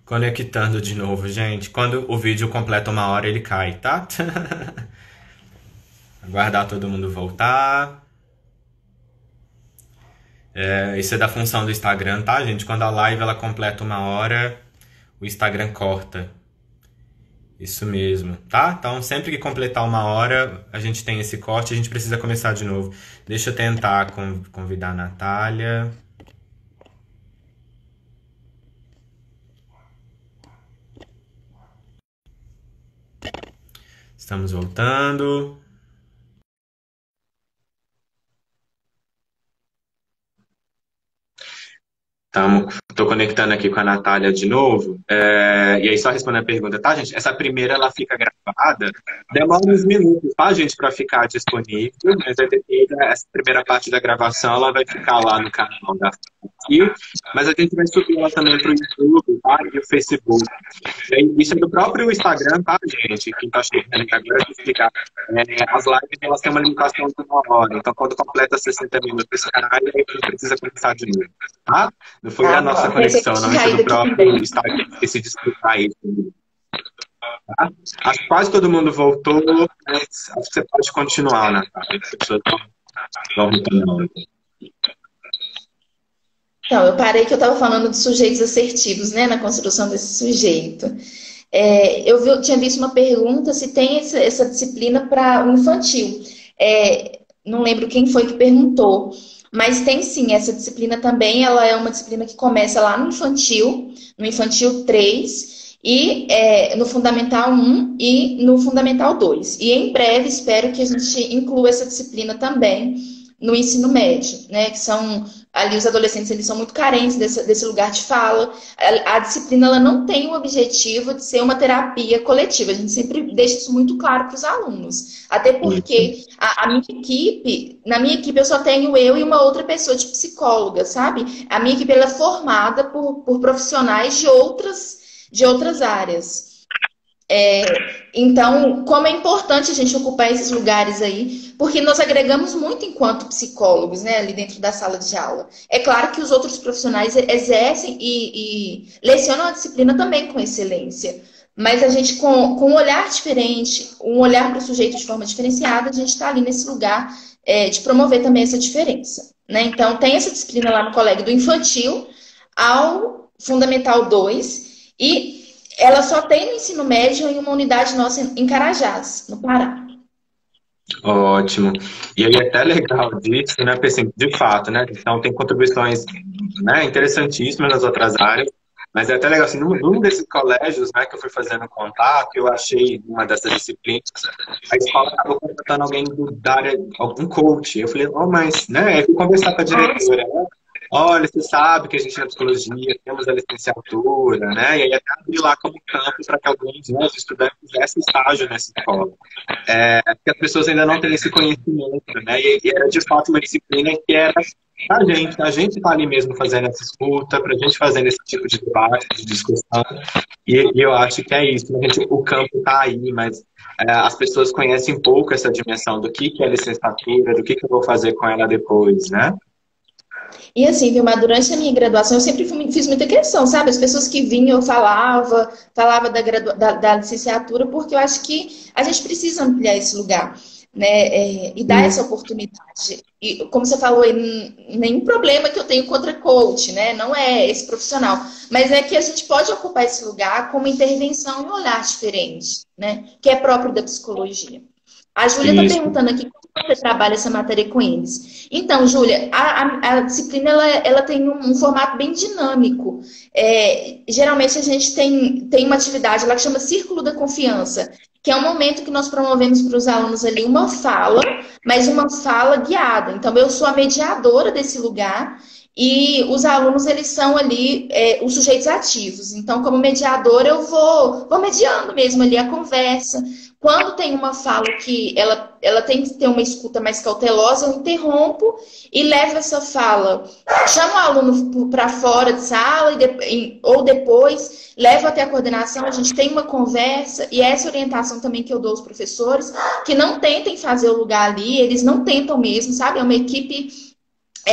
Conectando de novo, gente. Quando o vídeo completa 1 hora, ele cai, tá? Aguardar todo mundo voltar. Isso é da função do Instagram, tá, gente? Quando a live ela completa 1 hora, o Instagram corta. Isso mesmo, tá? Então, sempre que completar 1 hora, a gente tem esse corte, a gente precisa começar de novo. Deixa eu tentar convidar a Natália. Estamos voltando. Tô conectando aqui com a Natália de novo. E aí, só respondendo a pergunta, tá, gente? Essa primeira, ela fica gravada. Demora uns minutos, tá, gente, para ficar disponível. Mas aí depois, essa primeira parte da gravação, ela vai ficar lá no canal da aqui. Mas a gente vai subir ela também para o YouTube, tá? E o Facebook. Isso é do próprio Instagram, tá, gente? Quem tá chegando aqui agora, eu vou explicar. As lives, elas têm uma limitação de 1 hora. Então, quando completa 60 minutos esse canal, aí a gente precisa começar de novo, tá? Não foi a Tá nossa bom. Pensei que conexão, não. tinha Isso é do caído aqui próprio também. Instagram. Esqueci de explicar isso. Tá? Acho que quase todo mundo voltou, mas acho que você pode continuar, Natália. As pessoas vão retornando. Então, eu parei que eu estava falando de sujeitos assertivos, né, na construção desse sujeito. Tinha visto uma pergunta se tem essa disciplina para o infantil. Não lembro quem foi que perguntou, mas tem sim, essa disciplina também, ela é uma disciplina que começa lá no infantil 3, e no Fundamental 1 e no Fundamental 2. E em breve espero que a gente inclua essa disciplina também no ensino médio, né? Que são ali os adolescentes, eles são muito carentes desse lugar de fala. A disciplina ela não tem o objetivo de ser uma terapia coletiva. A gente sempre deixa isso muito claro para os alunos. Até Isso. porque na minha equipe eu só tenho eu e uma outra pessoa de psicóloga, sabe? A minha equipe ela é formada por profissionais de outras áreas. Então, como é importante a gente ocupar esses lugares aí, porque nós agregamos muito enquanto psicólogos, né, ali dentro da sala de aula. É claro que os outros profissionais exercem e lecionam a disciplina também com excelência, mas a gente, com um olhar diferente, um olhar para o sujeito de forma diferenciada, a gente está ali nesse lugar de promover também essa diferença, né? Então, tem essa disciplina lá no colégio do infantil ao Fundamental 2 e ela só tem no ensino médio em uma unidade nossa em Carajás, no Pará. Ótimo. E aí é até legal disso, né? Porque, assim, de fato, né? Então tem contribuições, né, interessantíssimas nas outras áreas, mas é até legal, assim, num desses colégios, né, que eu fui fazendo contato, eu achei uma dessas disciplinas, a escola acabou contratando alguém da área, algum coach. Eu falei, oh, mas, né? Eu fui conversar com a diretora, né? Olha, você sabe que a gente na psicologia temos a licenciatura, né? E aí até abri lá como campo para que alguns, né, os estudantes fizessem estágio nessa escola. Porque as pessoas ainda não têm esse conhecimento, né? E era de fato uma disciplina que era a gente tá ali mesmo fazendo essa escuta, pra gente fazendo esse tipo de debate, de discussão, e eu acho que é isso, né? O campo tá aí, mas as pessoas conhecem pouco essa dimensão do que é licenciatura, do que eu vou fazer com ela depois, né? E assim, Vilmar, durante a minha graduação, eu sempre fiz muita questão, sabe? As pessoas que vinham, eu falava da licenciatura, porque eu acho que a gente precisa ampliar esse lugar, né? E dar essa oportunidade. E como você falou, nenhum problema que eu tenho contra coach, né? Não é esse profissional. Mas é que a gente pode ocupar esse lugar com uma intervenção e um olhar diferente, né? Que é próprio da psicologia. A Júlia está Isso. perguntando aqui como você trabalha essa matéria com eles. Então, Júlia, a disciplina ela tem um formato bem dinâmico. Geralmente a gente tem uma atividade lá que chama Círculo da Confiança, que é um momento que nós promovemos para os alunos ali uma fala, mas uma fala guiada. Então, eu sou a mediadora desse lugar e os alunos, eles são ali os sujeitos ativos. Então, como mediadora, eu vou mediando mesmo ali a conversa. Quando tem uma fala que ela tem que ter uma escuta mais cautelosa, eu interrompo e levo essa fala. Chamo o aluno para fora de sala ou depois levo até a coordenação, a gente tem uma conversa e essa orientação também que eu dou aos professores, que não tentem fazer o lugar ali, eles não tentam mesmo, sabe? É uma equipe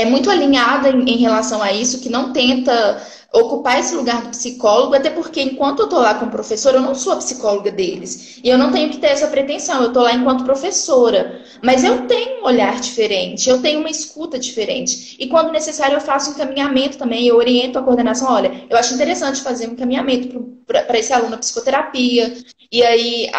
muito alinhada em relação a isso, que não tenta ocupar esse lugar do psicólogo, até porque enquanto eu tô lá como professora, eu não sou a psicóloga deles. E eu não tenho que ter essa pretensão, eu tô lá enquanto professora. Mas eu tenho um olhar diferente, eu tenho uma escuta diferente. E quando necessário, eu faço encaminhamento também, eu oriento a coordenação, olha, eu acho interessante fazer um encaminhamento para esse aluno na psicoterapia. E aí,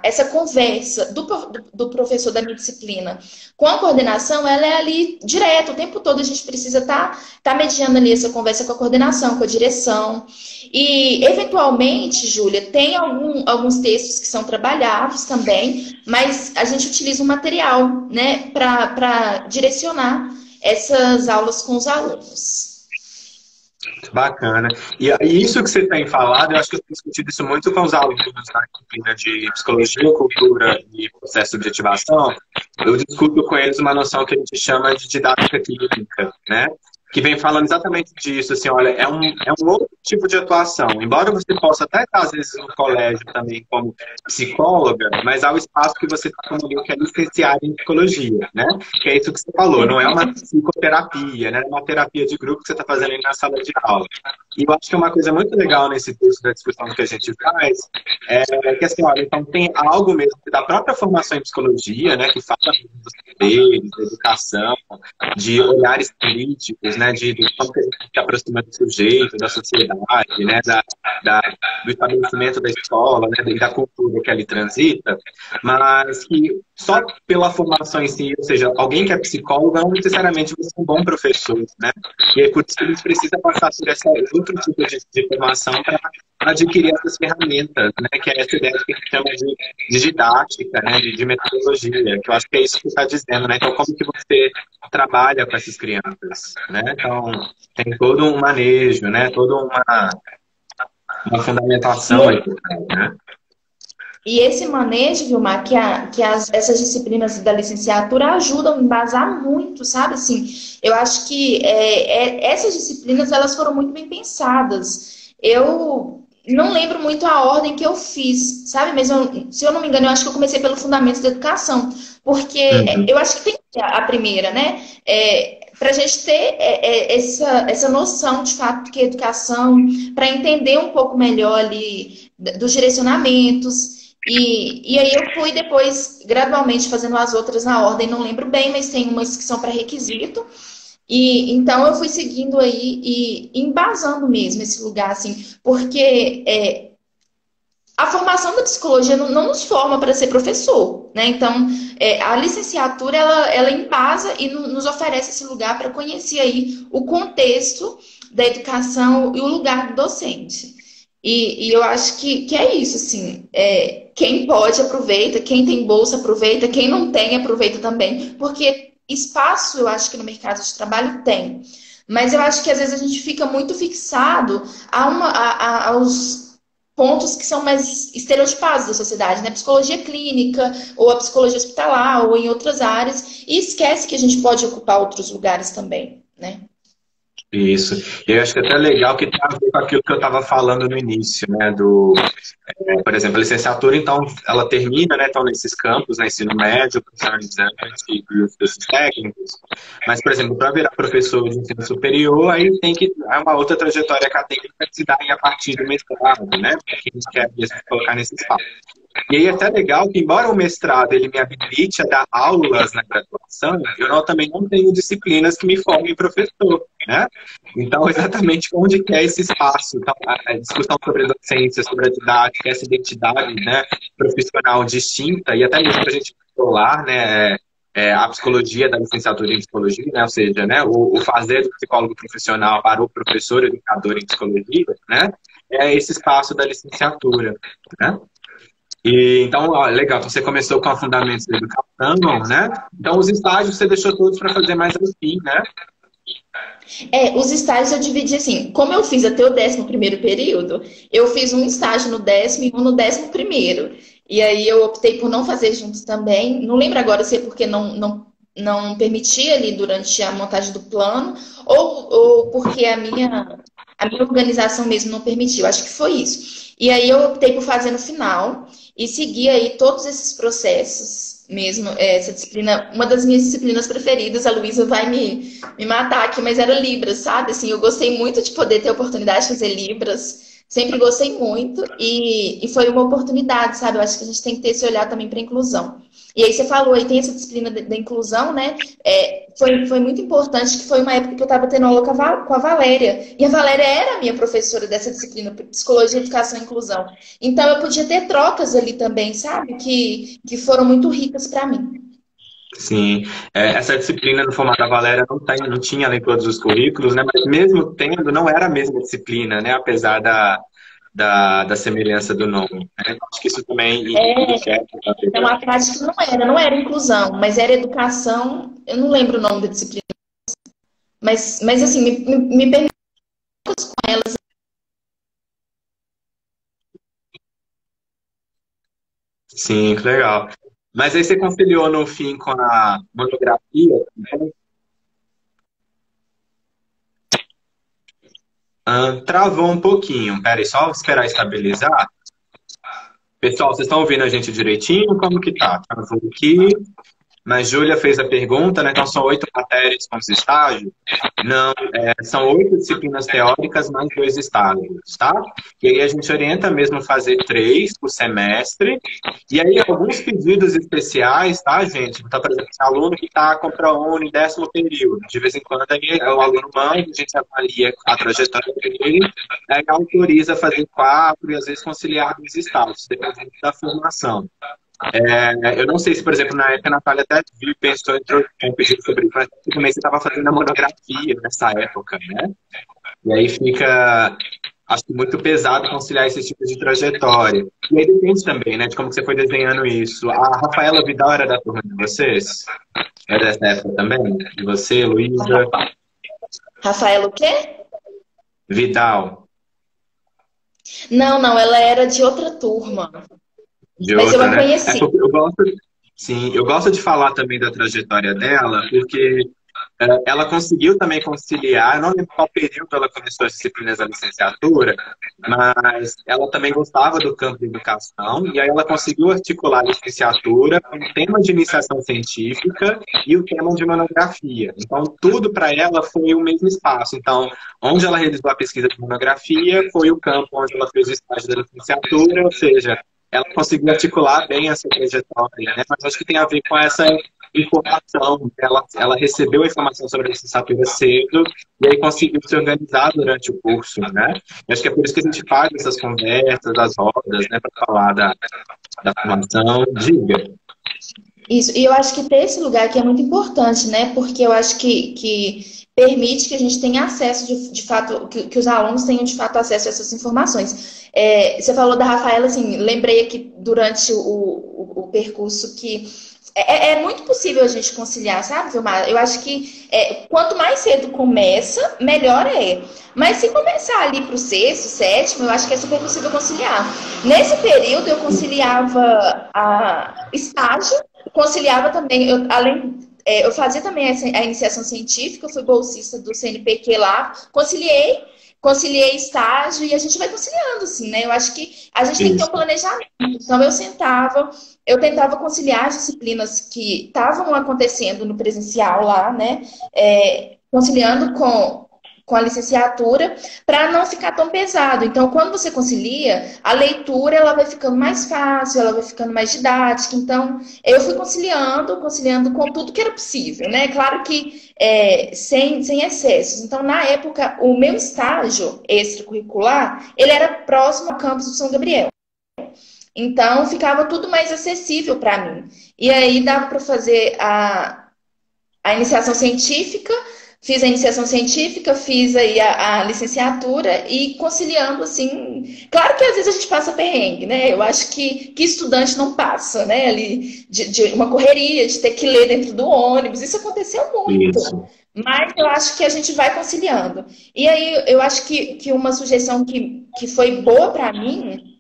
essa conversa do professor da minha disciplina com a coordenação, ela é ali direto, o tempo todo a gente precisa estar mediando ali essa conversa com a coordenação, com a direção. E, eventualmente, Júlia, tem alguns textos que são trabalhados também, mas a gente utiliza um material, né, para direcionar essas aulas com os alunos. Bacana. E isso que você tem falado, eu acho que eu tenho discutido isso muito com os alunos na disciplina de Psicologia, Cultura e Processo de Objetivação. Eu discuto com eles uma noção que a gente chama de didática clínica, né? Que vem falando exatamente disso, assim, olha, é um outro tipo de atuação. Embora você possa até estar, às vezes, no colégio também como psicóloga, mas há o espaço que você está como alguém que é licenciado em psicologia, né? Que é isso que você falou, não é uma psicoterapia, né? É uma terapia de grupo que você está fazendo aí na sala de aula. E eu acho que é uma coisa muito legal nesse texto da discussão que a gente faz, é que, assim, olha, então tem algo mesmo da própria formação em psicologia, né? Que fala dos saberes, da educação, de olhares críticos, né, de como que a gente se aproxima do sujeito, da sociedade, né, do estabelecimento da escola, né, e da cultura que ali transita, mas que só pela formação em si, ou seja, alguém que é psicólogo não necessariamente vai ser um bom professor, né, e é por isso que a gente precisa passar por esse outro tipo de formação para adquirir essas ferramentas, né, que é essa ideia que a gente chama de didática, né, de metodologia, que eu acho que é isso que você está dizendo, né, então como que você trabalha com essas crianças, né, então tem todo um manejo, né, toda uma fundamentação aí, né. E esse manejo, Vilmar, essas disciplinas da licenciatura ajudam a embasar muito, sabe? Assim, eu acho que essas disciplinas elas foram muito bem pensadas. Eu não lembro muito a ordem que eu fiz, sabe? Mas se eu não me engano, eu acho que eu comecei pelo Fundamentos da Educação, porque eu acho que tem que ser a primeira, né? Para a gente ter essa noção de fato que é educação, para entender um pouco melhor ali dos direcionamentos. E aí eu fui depois, gradualmente, fazendo as outras na ordem, não lembro bem, mas tem umas que são pré-requisito. E então eu fui seguindo aí e embasando mesmo esse lugar, assim, porque a formação da psicologia não nos forma para ser professor, né? Então, a licenciatura, ela embasa e nos oferece esse lugar para conhecer aí o contexto da educação e o lugar do docente. E eu acho que é isso, assim. Quem pode, aproveita. Quem tem bolsa, aproveita. Quem não tem, aproveita também. Porque espaço, eu acho que no mercado de trabalho tem. Mas eu acho que às vezes a gente fica muito fixado aos pontos que são mais estereotipados da sociedade, né? Psicologia clínica, ou a psicologia hospitalar, ou em outras áreas. E esquece que a gente pode ocupar outros lugares também, né? Isso. E eu acho que é até legal que tem a ver com aquilo que eu estava falando no início, né? Por exemplo, a licenciatura, então, ela termina, né? Então, nesses campos, né? Ensino médio, profissionalizante e os cursos técnicos. Mas, por exemplo, para virar professor de ensino superior, aí tem que é uma outra trajetória acadêmica que se dá aí a partir do mestrado, né? Porque a gente quer mesmo colocar nesse espaço. E aí é até legal que, embora o mestrado ele me habilite a dar aulas na graduação, também não tenho disciplinas que me formem em professor, né? Então, exatamente onde que é esse espaço? Então, a discussão sobre a docência, sobre a didática, essa identidade, né, profissional distinta, e até mesmo para a gente controlar, né, a psicologia da licenciatura em psicologia, né, ou seja, né, o fazer do psicólogo profissional para o professor educador em psicologia, né, é esse espaço da licenciatura, né? E, então, legal, então você começou com a Fundamentos da Educação, né? Então, os estágios você deixou todos para fazer mais ao fim, né? Os estágios eu dividi assim, como eu fiz até o 11º período, eu fiz um estágio no 10º e um no 11º. E aí eu optei por não fazer juntos também. Não lembro agora se é porque não permitia ali durante a montagem do plano, ou porque a minha organização mesmo não permitiu. Acho que foi isso. E aí eu optei por fazer no final e seguir aí todos esses processos mesmo. Essa disciplina, uma das minhas disciplinas preferidas, a Luísa vai me matar aqui, mas era Libras, sabe? Assim, eu gostei muito de poder ter a oportunidade de fazer Libras. Sempre gostei muito e foi uma oportunidade, sabe? Eu acho que a gente tem que ter esse olhar também para a inclusão. E aí você falou, aí tem essa disciplina da inclusão, né? Foi muito importante, que foi uma época que eu estava tendo aula com a Valéria. E a Valéria era a minha professora dessa disciplina, Psicologia, Educação e Inclusão. Então eu podia ter trocas ali também, sabe? Que foram muito ricas para mim. Sim, essa disciplina no formato da Valéria não tinha em todos os currículos, né? Mas mesmo tendo, não era a mesma disciplina, né? Apesar da semelhança do nome, né? Acho que isso também enxerga. Então a prática não era inclusão, mas era educação. Eu não lembro o nome da disciplina, mas assim, me permite com elas. Sim, que legal. Mas aí você conciliou no fim com a monografia também? Travou um pouquinho. Pera aí, só esperar estabilizar. Pessoal, vocês estão ouvindo a gente direitinho? Como que tá? Travou aqui. Mas Júlia fez a pergunta, né? Então são 8 matérias com os estágios? Não, são 8 disciplinas teóricas mais 2 estágios, tá? E aí a gente orienta mesmo a fazer 3 por semestre. E aí alguns pedidos especiais, tá, gente? Então, por exemplo, esse aluno que está com ProUni em 10º período, de vez em quando aí o aluno manda, a gente avalia a trajetória dele, aí autoriza a fazer 4 e às vezes conciliar 2 estágios, dependendo da formação. Eu não sei se, por exemplo, na época a Natália até pensou em um pedido sobre isso, mas também você estava fazendo a monografia nessa época, né? E aí fica, acho que muito pesado conciliar esses tipos de trajetória. E aí depende também, né, de como que você foi desenhando isso. A Rafaela Vidal era da turma de vocês? Era dessa época também? De você, Luísa? Rafaela o quê? Vidal, Não, não, ela era de outra turma. de Mas eu outra, a né? conheci. Porque eu gosto, sim, eu gosto de falar também da trajetória dela, porque ela conseguiu também conciliar, eu não lembro qual período ela começou as disciplinas da licenciatura, mas ela também gostava do campo de educação, e aí ela conseguiu articular a licenciatura com o tema de iniciação científica e o tema de monografia. Então, tudo para ela foi o mesmo espaço. Então, onde ela realizou a pesquisa de monografia foi o campo onde ela fez o estágio da licenciatura, ou seja, ela conseguiu articular bem essa trajetória, né? Mas acho que tem a ver com essa informação. Ela recebeu a informação sobre a licenciatura cedo e aí conseguiu se organizar durante o curso, né? Eu acho que é por isso que a gente faz essas conversas, as rodas, né, para falar da formação. Diga. Isso, e eu acho que ter esse lugar aqui é muito importante, né? Porque eu acho que permite que a gente tenha acesso, de fato, que os alunos tenham de fato acesso a essas informações. Você falou da Rafaela, assim, lembrei aqui durante o percurso que é muito possível a gente conciliar, sabe, Vilmar? Eu acho que quanto mais cedo começa, melhor é. Mas se começar ali para o sexto, sétimo, eu acho que é super possível conciliar. Nesse período, eu conciliava estágio, conciliava também, eu fazia também a iniciação científica, eu fui bolsista do CNPq lá, conciliei estágio e a gente vai conciliando, assim, né? Eu acho que a gente tem que ter um planejamento. Então, eu tentava conciliar as disciplinas que estavam acontecendo no presencial lá, né? Conciliando com a licenciatura, para não ficar tão pesado. Então, quando você concilia, a leitura ela vai ficando mais fácil, ela vai ficando mais didática. Então, eu fui conciliando com tudo que era possível, né? Claro que sem excessos. Então, na época, o meu estágio extracurricular, ele era próximo ao campus do São Gabriel. Então, ficava tudo mais acessível para mim. E aí, dava para fazer a iniciação científica. Fiz a iniciação científica, fiz aí a licenciatura e conciliando, assim... Claro que às vezes a gente passa perrengue, né? Eu acho que estudante não passa, né? Ali, de uma correria, de ter que ler dentro do ônibus. Isso aconteceu muito. Isso. Mas eu acho que a gente vai conciliando. E aí, eu acho que uma sugestão que foi boa para mim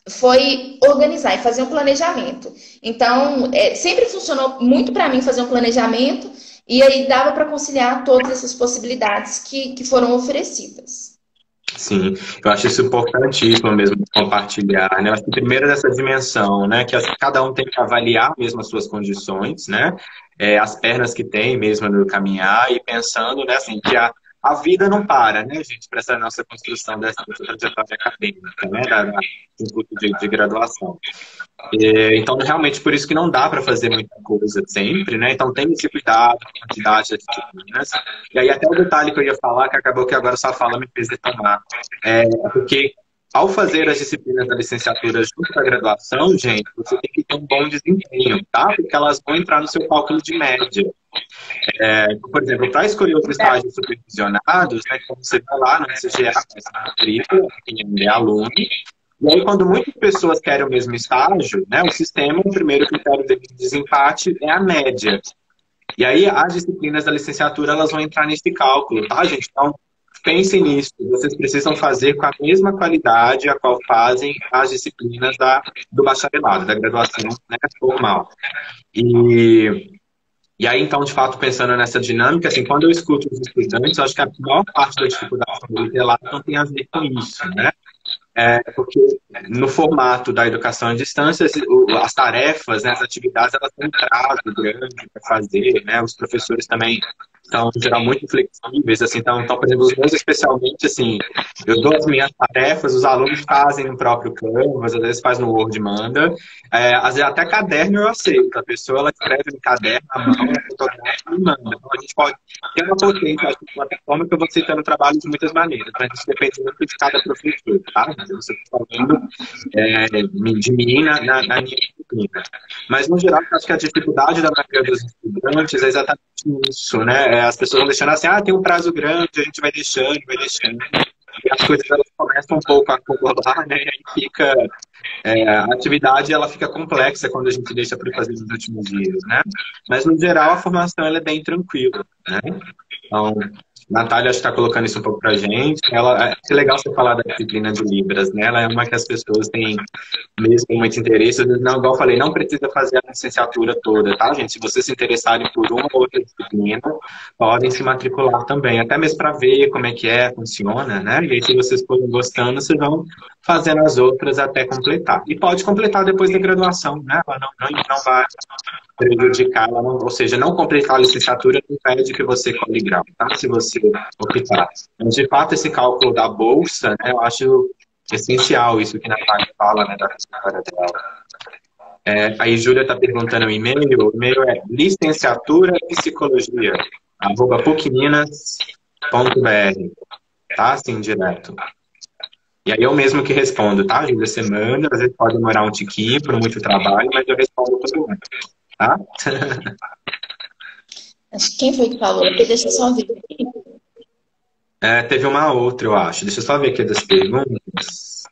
foi organizar e fazer um planejamento. Então, sempre funcionou muito para mim fazer um planejamento. E aí dava para conciliar todas essas possibilidades que foram oferecidas. Sim, eu acho isso importantíssimo mesmo de compartilhar, né? Eu acho que primeiro dessa dimensão, né? Que cada um tem que avaliar mesmo as suas condições, né? As pernas que tem mesmo no caminhar e pensando, né, assim, que a vida não para, né, gente, para essa nossa construção dessa trajetória acadêmica, né? Do curso de graduação. Então, realmente, por isso que não dá para fazer muita coisa sempre, né? Então, tem esse cuidado com a quantidade de disciplinas. E aí, até o detalhe que eu ia falar, que acabou que agora sua fala me fez retomar. Porque, ao fazer as disciplinas da licenciatura junto com a graduação, gente, você tem que ter um bom desempenho, tá? Porque elas vão entrar no seu cálculo de média. Por exemplo, para escolher os estágios supervisionados, né, como você vai lá no CGA, essa matrícula, quem é aluno, e aí, quando muitas pessoas querem o mesmo estágio, né, o sistema, o primeiro critério de desempate é a média. E aí, as disciplinas da licenciatura, elas vão entrar nesse cálculo, tá, gente? Então, pensem nisso. Vocês precisam fazer com a mesma qualidade a qual fazem as disciplinas do bacharelado, da graduação, né, formal. E aí, então, de fato, pensando nessa dinâmica, assim, quando eu escuto os estudantes, eu acho que a maior parte da dificuldade do relato não tem a ver com isso, né? Porque no formato da educação à distância, as tarefas, né, as atividades, elas têm um prazo grande para fazer, né? Os professores também são, em geral, muito flexíveis, assim, então, por exemplo, os meus especialmente, assim, eu dou as minhas tarefas, os alunos fazem no próprio Canvas, às vezes faz no Word e manda, às vezes até caderno eu aceito, a pessoa, ela escreve no caderno, à mão, ela fotografa e manda, então a gente pode ter uma potência, acho que uma plataforma que eu vou aceitando o trabalho de muitas maneiras, mas isso depende muito de cada professor, tá? Você está falando de mim na minha disciplina. Mas, no geral, eu acho que a dificuldade da maioria dos estudantes é exatamente isso, né? As pessoas vão deixando assim, tem um prazo grande, a gente vai deixando, e as coisas elas começam um pouco a acumular, né? E aí fica... a atividade ela fica complexa quando a gente deixa para fazer nos últimos dias, né? Mas, no geral, a formação ela é bem tranquila, né? Então, Natália está colocando isso um pouco para a gente. É legal você falar da disciplina de Libras, né? Ela é uma que as pessoas têm mesmo muito interesse. Não, igual eu falei, não precisa fazer a licenciatura toda, tá, gente? Se vocês se interessarem por uma ou outra disciplina, podem se matricular também, até mesmo para ver como é que funciona, né? E aí, se vocês forem gostando, vocês vão fazendo as outras até completar. E pode completar depois da graduação, né? Ela não vai prejudicar, ou seja, não completar a licenciatura não impede que você colhe grau, tá? Se você optar. Mas, de fato, esse cálculo da bolsa, né, eu acho essencial isso que a Natália fala, né, da história dela. Aí, Júlia está perguntando o e-mail é licenciatura em psicologia, @pucminas.br, tá? Assim, direto. E aí eu mesmo que respondo, tá, Júlia? Você manda, às vezes pode demorar um tiquinho, por muito trabalho, mas eu respondo todo mundo, tá? Acho que quem foi que falou? Deixa eu só ver. Teve uma outra, eu acho. Deixa eu só ver aqui das perguntas.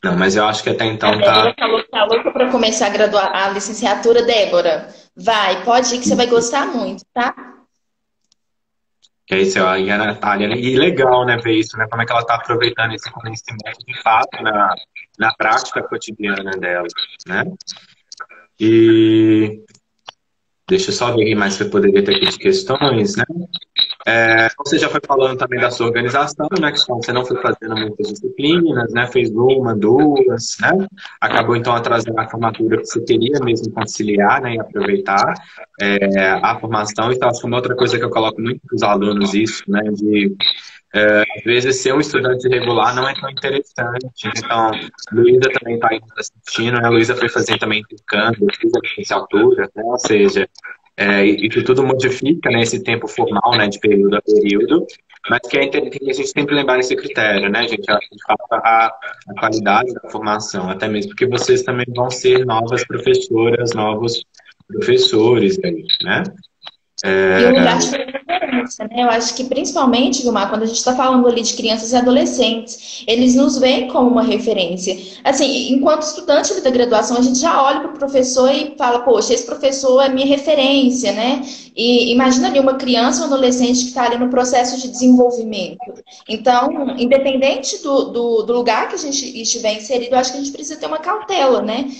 Não, mas eu acho que até então a Débora falou que tá louca para começar a licenciatura. Débora, pode ir que você vai gostar muito, tá? Que é isso, aí a Natália, né? E legal, né, ver isso, né? Como é que ela está aproveitando esse conhecimento de fato na prática cotidiana dela, né? E deixa eu só ver mais que eu poderia ter aqui de questões, né? Você já foi falando também da sua organização, né? Que você não foi fazendo muitas disciplinas, né? Fez uma, duas, né? Acabou então atrasando a formatura que você queria mesmo conciliar, né? E aproveitar a formação. Então, acho que uma outra coisa que eu coloco muito para os alunos isso, né? Às vezes ser um estudante regular não é tão interessante. Então, Luísa também está aí assistindo, né? A Luísa foi fazer também intercâmbio, fez a licenciatura, né? Ou seja, isso tudo modifica, né, esse tempo formal, né, de período a período, mas que a gente sempre lembrar esse critério, né, gente? Eu acho que de fato a qualidade da formação, até mesmo porque vocês também vão ser novas professoras, novos professores aí, né? E o lugar de referência, né? Eu acho que principalmente, Vilmar, quando a gente está falando ali de crianças e adolescentes, eles nos veem como uma referência. Assim, enquanto estudante ali da graduação, a gente já olha para o professor e fala, poxa, esse professor é minha referência, né? E imagina ali uma criança ou um adolescente que está ali no processo de desenvolvimento. Então, independente do lugar que a gente estiver inserido, eu acho que a gente precisa ter uma cautela, né?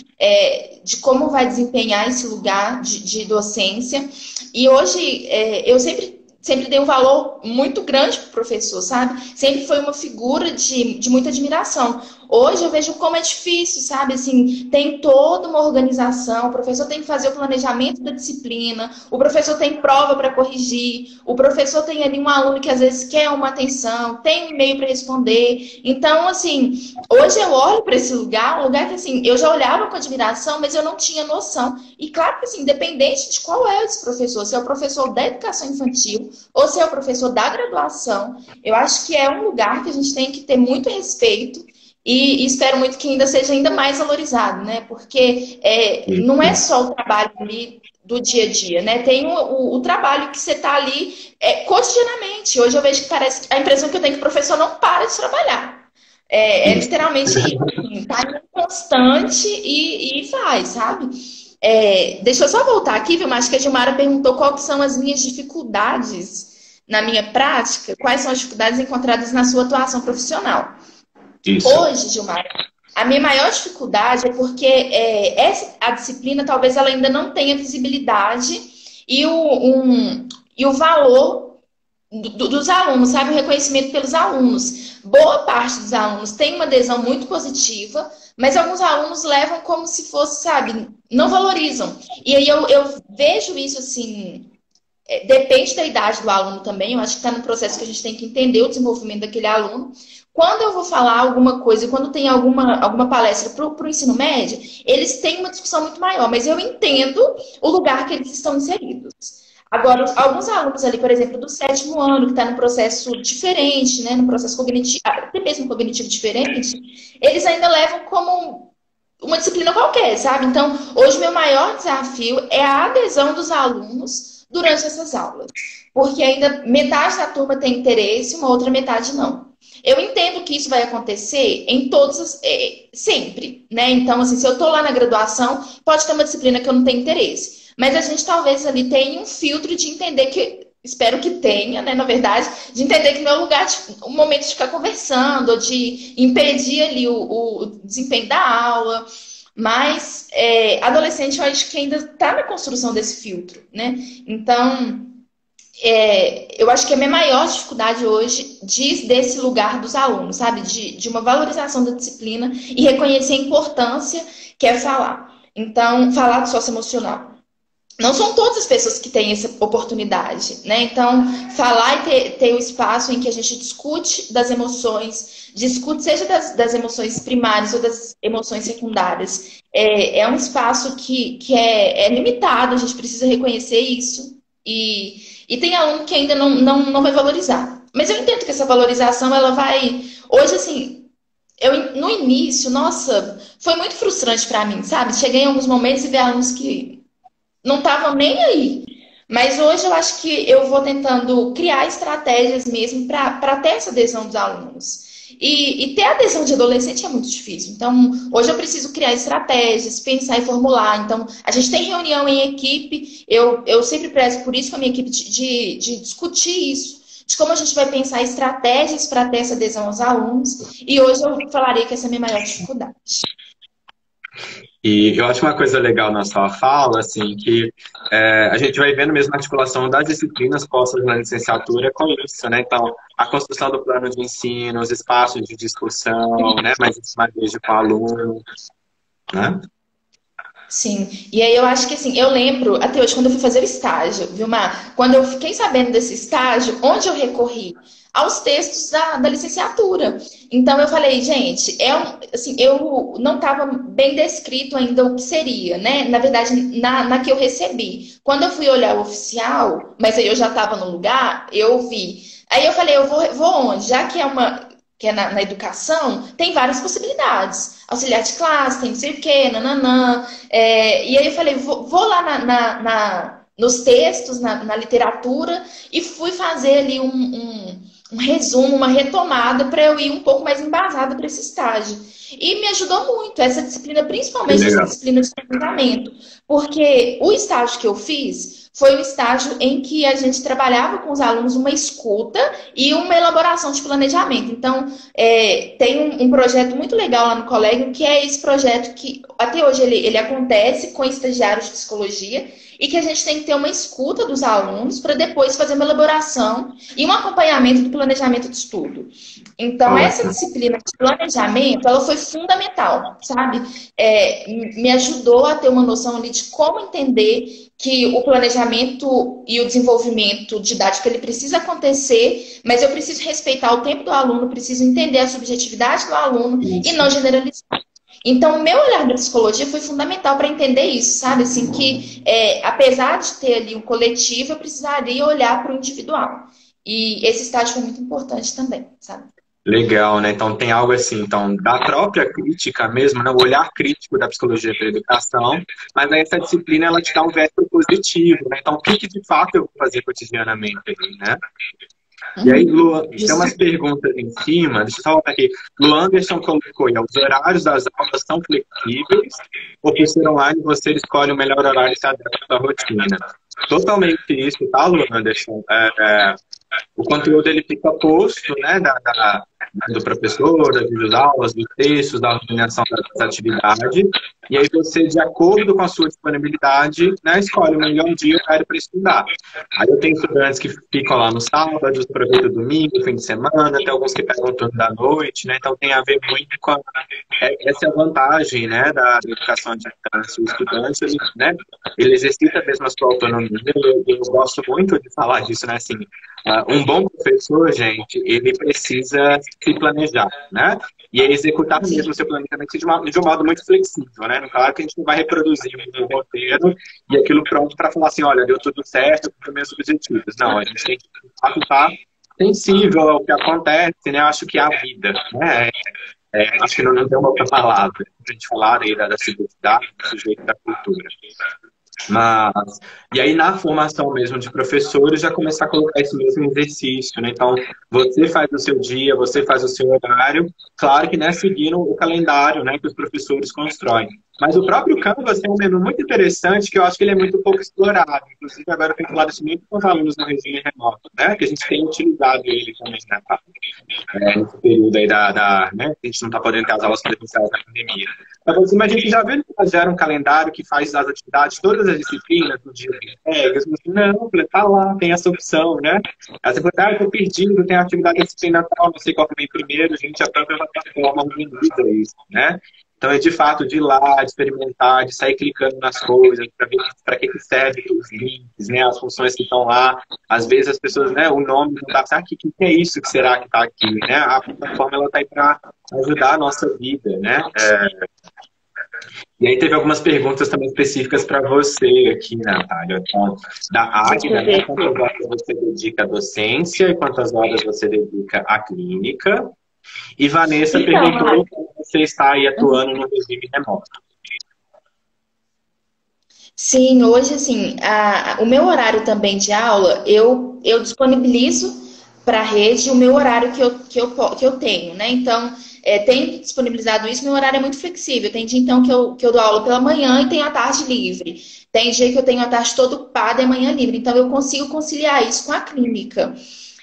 De como vai desempenhar esse lugar de docência. E hoje, eu sempre sempre dei um valor muito grande para o professor, sabe? Sempre foi uma figura de muita admiração. Hoje eu vejo como é difícil, sabe? Assim, tem toda uma organização, o professor tem que fazer o planejamento da disciplina, o professor tem prova para corrigir, o professor tem ali um aluno que às vezes quer uma atenção, tem um e-mail para responder. Então, assim, hoje eu olho para esse lugar, um lugar que assim, eu já olhava com admiração, mas eu não tinha noção. E claro que assim, independente de qual é esse professor, se é o professor da educação infantil ou se é o professor da graduação, eu acho que é um lugar que a gente tem que ter muito respeito e espero muito que ainda seja ainda mais valorizado, né? Porque não é só o trabalho ali do dia a dia, né? Tem o trabalho que você está ali cotidianamente. Hoje eu vejo que parece a impressão que eu tenho que o professor não para de trabalhar. Literalmente tá constante e faz, sabe? Deixa eu só voltar aqui, viu? Acho que a Gilmara perguntou quais são as minhas dificuldades na minha prática, quais são as dificuldades encontradas na sua atuação profissional. Isso. Hoje, Gilmara, a minha maior dificuldade é porque a disciplina talvez ela ainda não tenha visibilidade e o valor dos alunos, sabe? O reconhecimento pelos alunos. Boa parte dos alunos tem uma adesão muito positiva, mas alguns alunos levam como se fosse, sabe, não valorizam. E aí eu vejo isso assim. Depende da idade do aluno também. Eu acho que está no processo que a gente tem que entender o desenvolvimento daquele aluno. Quando eu vou falar alguma coisa, quando tem alguma palestra para o ensino médio, eles têm uma discussão muito maior, mas eu entendo o lugar que eles estão inseridos. Agora, alguns alunos ali, por exemplo, do 7º ano, que está num processo diferente, né, num processo cognitivo, até mesmo cognitivo diferente, eles ainda levam como uma disciplina qualquer, sabe? Então, hoje, meu maior desafio é a adesão dos alunos durante essas aulas. Porque ainda metade da turma tem interesse, uma outra metade não. Eu entendo que isso vai acontecer em todos sempre, né? Então, assim, se eu estou lá na graduação, pode ter uma disciplina que eu não tenho interesse. Mas a gente talvez ali tenha um filtro de entender que, espero que tenha, né, na verdade, de entender que não é o lugar, o momento de ficar conversando, ou de impedir ali o desempenho da aula. Mas adolescente eu acho que ainda está na construção desse filtro, né? Então, eu acho que a minha maior dificuldade hoje diz desse lugar dos alunos, sabe? De uma valorização da disciplina e reconhecer a importância que é falar. Então, falar do socioemocional. Não são todas as pessoas que têm essa oportunidade, né? Então, falar e ter o espaço em que a gente discute das emoções, discute seja das emoções primárias ou das emoções secundárias, é um espaço que é limitado, a gente precisa reconhecer isso. E tem aluno que ainda não vai valorizar. Mas eu entendo que essa valorização, ela vai... Hoje, assim, no início, nossa, foi muito frustrante para mim, sabe? Cheguei em alguns momentos e vi alunos que não estavam nem aí. Mas hoje eu acho que eu vou tentando criar estratégias mesmo para ter essa adesão dos alunos. E ter adesão de adolescente é muito difícil. Então, hoje eu preciso criar estratégias, pensar e formular. Então, a gente tem reunião em equipe. Eu sempre prezo por isso com a minha equipe de discutir isso. De como a gente vai pensar estratégias para ter essa adesão aos alunos. E hoje eu falaria que essa é a minha maior dificuldade. E eu acho uma coisa legal na sua fala, assim, que a gente vai vendo mesmo a articulação das disciplinas postas na licenciatura com isso, né? Então, a construção do plano de ensino, os espaços de discussão, né? Mais esmaguejo com o aluno, né? Sim, e aí eu acho que assim, eu lembro até hoje quando eu fui fazer o estágio, viu, Mar? Quando eu fiquei sabendo desse estágio, onde eu recorri? Aos textos da licenciatura. Então eu falei, gente, assim, eu não estava bem descrito ainda o que seria, né? Na verdade, na que eu recebi. Quando eu fui olhar o oficial, mas aí eu já estava no lugar, eu vi. Aí eu falei, eu vou onde? Já que que é na educação, tem várias possibilidades. Auxiliar de classe, tem não sei o quê, nananã. E aí eu falei, vou lá nos textos, na literatura, e fui fazer ali um resumo, uma retomada, para eu ir um pouco mais embasada para esse estágio. E me ajudou muito essa disciplina, principalmente essa Legal. disciplina de planejamento, porque o estágio que eu fiz foi um estágio em que a gente trabalhava com os alunos uma escuta e uma elaboração de planejamento. Então, tem um projeto muito legal lá no colégio, que é esse projeto que até hoje ele acontece com estagiários de psicologia, e que a gente tem que ter uma escuta dos alunos para depois fazer uma elaboração e um acompanhamento do planejamento de estudo. Então, essa Ótimo. disciplina de planejamento, ela foi fundamental, sabe? Me ajudou a ter uma noção ali de como entender que o planejamento e o desenvolvimento didático ele precisa acontecer, mas eu preciso respeitar o tempo do aluno, preciso entender a subjetividade do aluno e Isso. não generalizar. Então, o meu olhar da psicologia foi fundamental para entender isso, sabe? Assim, que apesar de ter ali um coletivo, eu precisaria olhar para o individual. E esse estágio foi muito importante também, sabe? Legal, né? Então tem algo assim, então, da própria crítica mesmo, né? O olhar crítico da psicologia para a educação, mas aí essa disciplina ela te dá um vetor positivo, né? Então, o que de fato eu vou fazer cotidianamente ali, né? E aí, Lu, tem umas perguntas em cima, deixa eu só voltar aqui. Lu Anderson colocou, os horários das aulas são flexíveis, ou por ser online você escolhe o melhor horário e se adapta à sua rotina? Totalmente isso, tá, Lu Anderson? O conteúdo ele fica posto, né, do professor, das videoaulas, dos textos, da organização das atividades, e aí você, de acordo com a sua disponibilidade, né, escolhe o melhor dia e horário para estudar. Aí eu tenho estudantes que ficam lá no sábado, aproveitam o domingo, fim de semana, tem alguns que pegam o turno da noite, né, então tem a ver muito com essa é a vantagem, né, da educação à distância. O estudante, ele exercita mesmo a sua autonomia, eu gosto muito de falar disso, né, assim, um bom professor, gente, ele precisa se planejar, né? E executar mesmo o seu planejamento de um modo muito flexível, né? Claro que a gente não vai reproduzir um roteiro e aquilo pronto para falar assim, olha, deu tudo certo, cumpri meus objetivos. Não, a gente tem que estar sensível ao que acontece, né? Eu acho que é a vida, né? Acho que não tem uma outra palavra para a gente falar aí da civilidade, do sujeito da cultura. E aí na formação mesmo de professores já começar a colocar esse mesmo exercício, né? Então, você faz o seu dia, você faz o seu horário, claro que, né, seguindo o calendário, né, que os professores constroem. Mas o próprio Canvas tem um menu muito interessante que eu acho que ele é muito pouco explorado. Inclusive, agora eu tenho falado isso muito com os alunos no regime remoto, né? Que a gente tem utilizado ele também nesse período aí né? A gente não está podendo ter as aulas presenciais na pandemia. Mas a gente já viu que gera um calendário que faz as atividades, todas as disciplinas, no dia de regras. Não, tá lá, tem essa opção, né? Aí você fala, eu tô perdido, tem a atividade disciplinar tal, não sei qual que vem primeiro, gente, a própria plataforma organiza isso, né? Então, é de fato de ir lá, de experimentar, de sair clicando nas coisas, para ver para que serve os links, né, as funções que estão lá. Às vezes as pessoas, né, o nome não está, o que é isso que será que está aqui? Né? A plataforma está aí para ajudar a nossa vida, né? E aí teve algumas perguntas também específicas para você aqui, Natália. Então, da Águida, né, quantas horas você dedica à docência e quantas horas você dedica à clínica? E Vanessa perguntou como você está aí atuando no regime remoto. Sim, hoje, assim, o meu horário também de aula, eu disponibilizo para a rede o meu horário que eu tenho, né? Então, tenho disponibilizado isso, meu horário é muito flexível. Tem dia, então, que eu dou aula pela manhã e tenho a tarde livre. Tem dia que eu tenho a tarde toda ocupada e a manhã livre. Então, eu consigo conciliar isso com a clínica.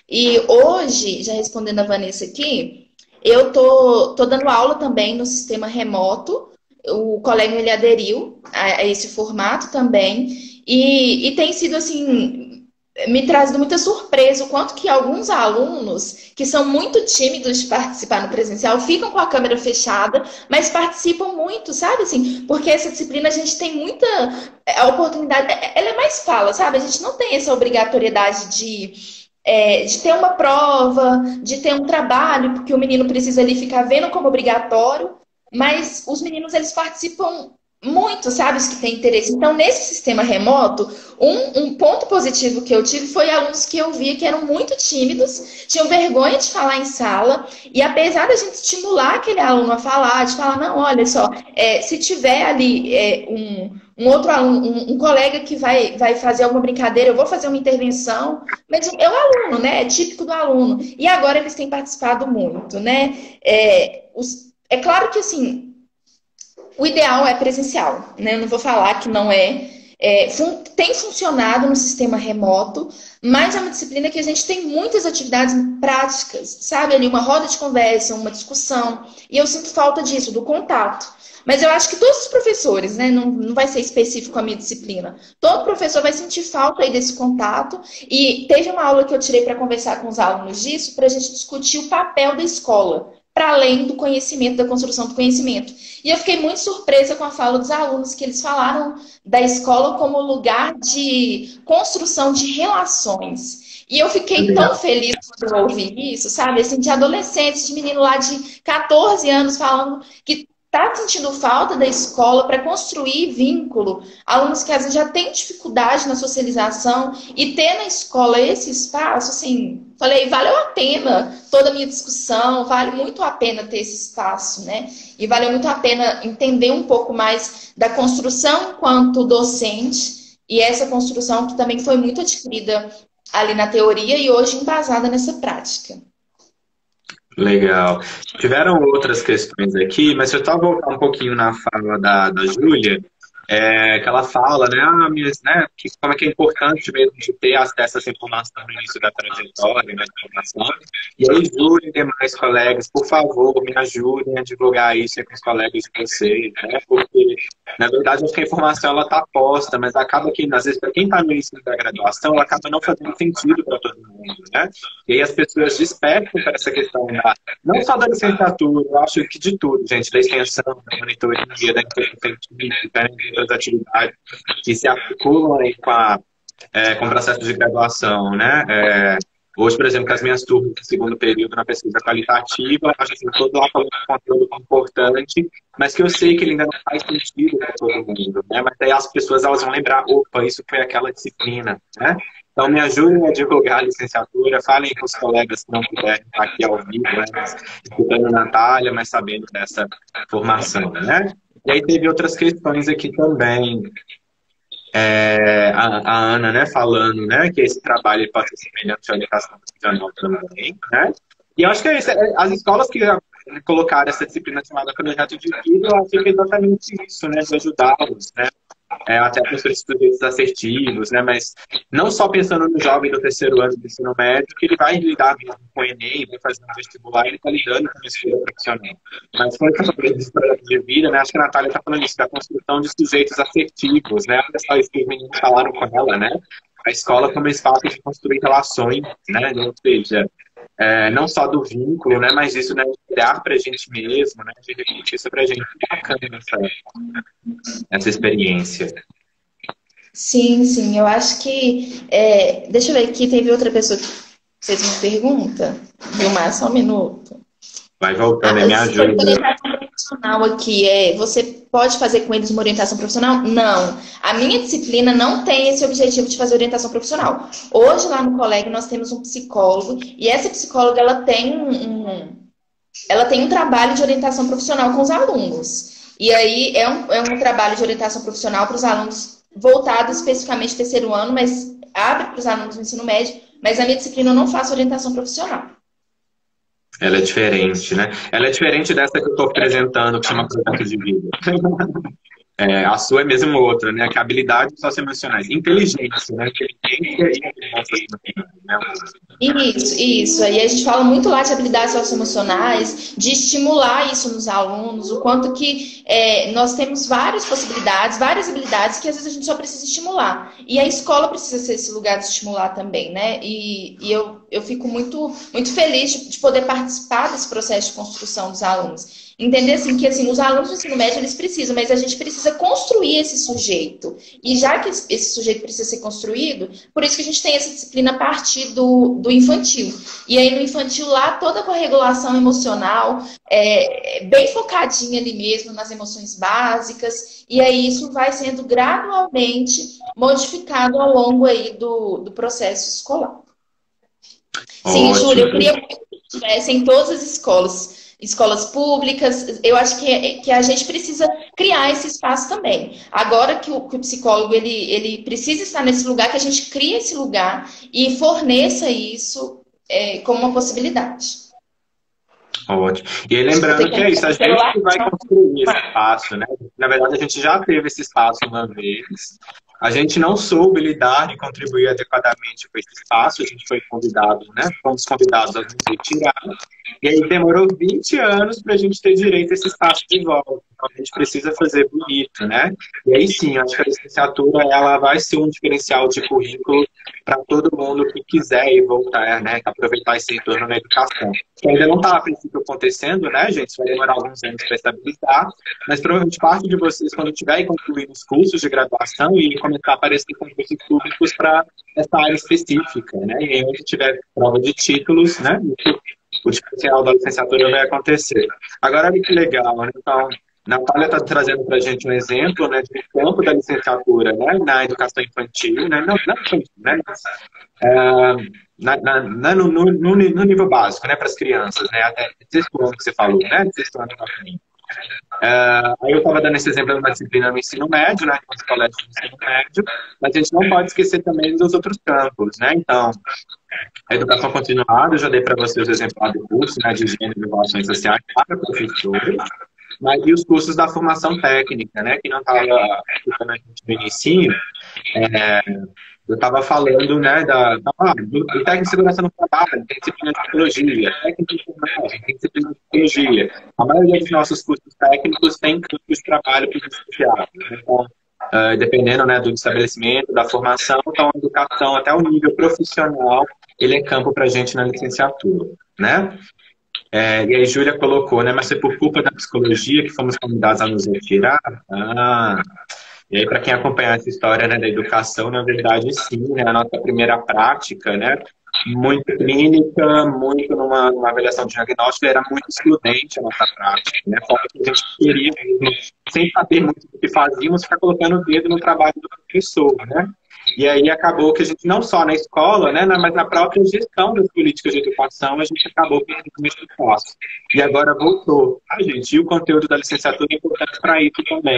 E hoje, já respondendo a Vanessa aqui, eu tô dando aula também no sistema remoto. O colega ele aderiu a esse formato também. E tem sido assim, me trazido muita surpresa o quanto que alguns alunos que são muito tímidos de participar no presencial ficam com a câmera fechada, mas participam muito, sabe? Assim, porque essa disciplina a gente tem muita a oportunidade, ela é mais fala, sabe? A gente não tem essa obrigatoriedade de ter uma prova, de ter um trabalho, porque o menino precisa ali ficar vendo como obrigatório, mas os meninos, eles participam muito, sabe, os que têm interesse. Então, nesse sistema remoto, um ponto positivo que eu tive foi alunos que eu via que eram muito tímidos, tinham vergonha de falar em sala, e apesar da gente estimular aquele aluno a falar, de falar, não, olha só, se tiver ali um outro aluno, um colega que vai fazer alguma brincadeira, eu vou fazer uma intervenção, mas é o aluno, né? É típico do aluno. E agora eles têm participado muito, né? É claro que, assim, o ideal é presencial, né? Eu não vou falar que não é. Tem funcionado no sistema remoto, mas é uma disciplina que a gente tem muitas atividades práticas, sabe? Ali uma roda de conversa, uma discussão, e eu sinto falta disso, do contato. Mas eu acho que todos os professores, né? Não vai ser específico a minha disciplina. Todo professor vai sentir falta aí desse contato. E teve uma aula que eu tirei para conversar com os alunos disso, para a gente discutir o papel da escola, para além do conhecimento, da construção do conhecimento. E eu fiquei muito surpresa com a fala dos alunos, que eles falaram da escola como lugar de construção de relações. E eu fiquei tão feliz quando eu ouvi isso, sabe? Assim, de adolescentes, de menino lá de 14 anos falando que tá sentindo falta da escola para construir vínculo. Alunos que às vezes já têm dificuldade na socialização e ter na escola esse espaço, assim, falei, valeu a pena toda a minha discussão, vale muito a pena ter esse espaço, né? E valeu muito a pena entender um pouco mais da construção enquanto docente e essa construção que também foi muito adquirida ali na teoria e hoje embasada nessa prática. Legal. Tiveram outras questões aqui, mas se eu só voltar um pouquinho na fala da Júlia, que ela fala, né, como é que é importante mesmo de ter acesso a essa informação no início da trajetória, né, de formação. E aí, Júlia e demais colegas, por favor, me ajudem a divulgar isso com os colegas de vocês, né, porque, na verdade, acho que a informação, ela está posta, mas acaba que, às vezes, para quem está no início da graduação, ela acaba não fazendo sentido para todo mundo, né? E aí as pessoas despertam para essa questão não só da licenciatura, eu acho que de tudo, gente, da extensão, da monitoria, da inteligência científica, de outras atividades que se articulam aí com o processo de graduação, né? Hoje, por exemplo, com as minhas turmas de segundo período na pesquisa qualitativa, acho que todo lá falando de conteúdo importante, mas que eu sei que ele ainda não faz sentido para todo mundo, né? Mas aí as pessoas elas vão lembrar, opa, isso foi aquela disciplina, né? Então, me ajudem a divulgar a licenciatura, falem com os colegas que não puderem estar aqui ao vivo, né? Escutando a Natália, mas sabendo dessa formação, né? E aí teve outras questões aqui também. A Ana, né, falando, né, que esse trabalho ele pode ser semelhante à orientação profissional também, né? E eu acho que as escolas que colocaram essa disciplina chamada projeto de vida, eu acho que é exatamente isso, né, de ajudá-los, né? Até para os sujeitos assertivos, né? Mas não só pensando no jovem do terceiro ano do ensino médio, que ele vai lidar mesmo com o Enem, vai fazer um vestibular, ele está lidando com a escolha profissional. Mas quando está falando de história de vida, né? Acho que a Natália está falando isso, da construção de sujeitos assertivos, né? Olha só isso que os meninos falaram com ela, né? A escola como espaço de construir relações, né? Ou seja, não só do vínculo, né? Mas isso, né? De olhar para a gente mesmo, né? De refletir sobre a gente. Bacana essa experiência. Sim, sim, eu acho que. Deixa eu ver aqui, teve outra pessoa que fez uma pergunta. Vilmar, só um minuto. Vai voltando, me ajuda. Orientação profissional aqui, você pode fazer com eles uma orientação profissional? Não. A minha disciplina não tem esse objetivo de fazer orientação profissional. Hoje, lá no colégio, nós temos um psicólogo, e essa psicóloga ela tem um trabalho de orientação profissional com os alunos. E aí é um trabalho de orientação profissional para os alunos voltado especificamente ao terceiro ano, mas abre para os alunos do ensino médio, mas a minha disciplina eu não faço orientação profissional. Ela é diferente, né? Ela é diferente dessa que eu estou apresentando, que chama projeto de vida. A sua é mesmo outra, né? Que é habilidades socioemocionais. Inteligência, né? Inteligência e emocionais, né? Isso. Aí a gente fala muito lá de habilidades socioemocionais, de estimular isso nos alunos, o quanto que nós temos várias possibilidades, várias habilidades que às vezes a gente só precisa estimular. E a escola precisa ser esse lugar de estimular também, né? E eu fico muito, muito feliz de poder participar desse processo de construção dos alunos. Entender assim, que assim, os alunos do ensino médio eles precisam, mas a gente precisa construir esse sujeito. E já que esse sujeito precisa ser construído, por isso que a gente tem essa disciplina a partir do infantil. E aí no infantil lá toda a corregulação emocional bem focadinha ali mesmo nas emoções básicas. E aí isso vai sendo gradualmente modificado ao longo aí do processo escolar. Sim, Júlia, eu queria muito que tivesse em todas as escolas públicas. Eu acho que a gente precisa criar esse espaço também. Agora que o psicólogo ele precisa estar nesse lugar, que a gente crie esse lugar e forneça isso como uma possibilidade. Ótimo. E aí, lembrando que é isso, a gente que vai construir esse espaço, né? Na verdade, a gente já teve esse espaço uma vez. A gente não soube lidar e contribuir adequadamente com esse espaço. A gente foi convidado, né? Fomos convidados a nos retirar. E aí demorou 20 anos para a gente ter direito a esse espaço de volta. Então, a gente precisa fazer bonito, né? E aí sim, acho que a licenciatura ela vai ser um diferencial de currículo para todo mundo que quiser ir voltar, né? Aproveitar esse retorno na educação. Que ainda não está a princípio acontecendo, né, gente? Isso vai demorar alguns anos para estabilizar, mas provavelmente parte de vocês, quando tiver concluído os cursos de graduação e começar a aparecer concursos públicos para essa área específica, né? E aí, onde tiver prova de títulos, né? O diferencial da licenciatura vai acontecer. Agora, olha que legal, né? Então, Natália está trazendo para a gente um exemplo, né, de campo da licenciatura, né, na educação infantil, né, não infantil, né, mas, no nível básico, né, para as crianças, né, até sexto ano que você falou, né, sexto ano para frente. Aí eu estava dando esse exemplo de uma disciplina no ensino médio, né, nos colégios de ensino médio, mas a gente não pode esquecer também dos outros campos, né, então, a educação continuada, eu já dei para vocês o exemplo do curso, né, de gênero e relações sociais para professores, mas e os cursos da formação técnica, né, que não estava explicando a gente no início, eu estava falando, né, do técnico de segurança no trabalho, tem disciplina de psicologia, técnico de enfermagem, tem disciplina de psicologia. A maioria dos nossos cursos técnicos tem campos de trabalho para os associados. Então, dependendo, né, do estabelecimento, da formação, então a educação até o nível profissional, ele é campo para a gente na licenciatura, né? E aí Júlia colocou, né, mas foi por culpa da psicologia que fomos convidados a nos retirar? E aí, para quem acompanhar essa história, né, da educação, na verdade, sim, né, a nossa primeira prática, né, muito clínica, muito numa avaliação diagnóstica, era muito excludente a nossa prática, né, fora que a gente queria mesmo, sem saber muito do que fazíamos, ficar colocando o dedo no trabalho do professor, né. E aí acabou que a gente, não só na escola, né, mas na própria gestão das políticas de educação, a gente acabou perdendo esse espaço. E agora voltou. Gente, e o conteúdo da licenciatura é importante para isso também.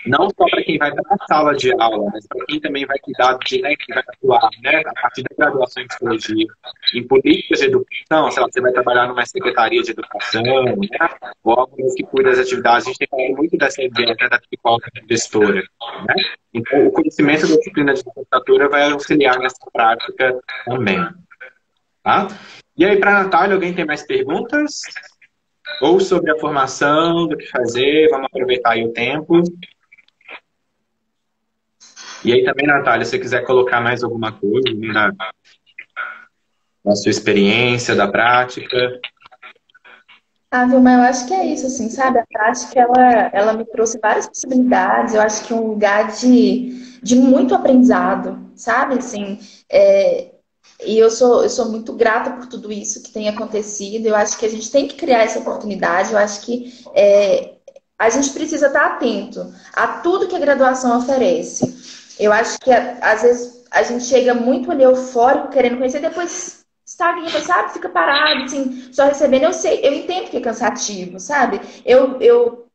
Não só para quem vai para a sala de aula, mas para quem também vai cuidar de, né, que vai atuar, né, a partir da graduação em psicologia, em políticas de educação, sei lá, você vai trabalhar numa secretaria de educação, né, ou algo que cuida das atividades. A gente tem falado muito dessa ideia, né, da psicóloga gestora, né? Então, o conhecimento da disciplina de licenciatura vai auxiliar nessa prática também. Tá? E aí, para a Natália, alguém tem mais perguntas? Ou sobre a formação, do que fazer? Vamos aproveitar aí o tempo. E aí também, Natália, se você quiser colocar mais alguma coisa da sua experiência, da prática. Vilma, eu acho que é isso, assim, sabe? A prática, ela me trouxe várias possibilidades. Eu acho que é um lugar de muito aprendizado, sabe? Assim, e eu sou muito grata por tudo isso que tem acontecido. Eu acho que a gente tem que criar essa oportunidade. Eu acho que a gente precisa estar atento a tudo que a graduação oferece. Eu acho que, às vezes, a gente chega muito ali eufórico, querendo conhecer, depois estagna, sabe? Fica parado, assim, só recebendo. Eu entendo que é cansativo, sabe? Eu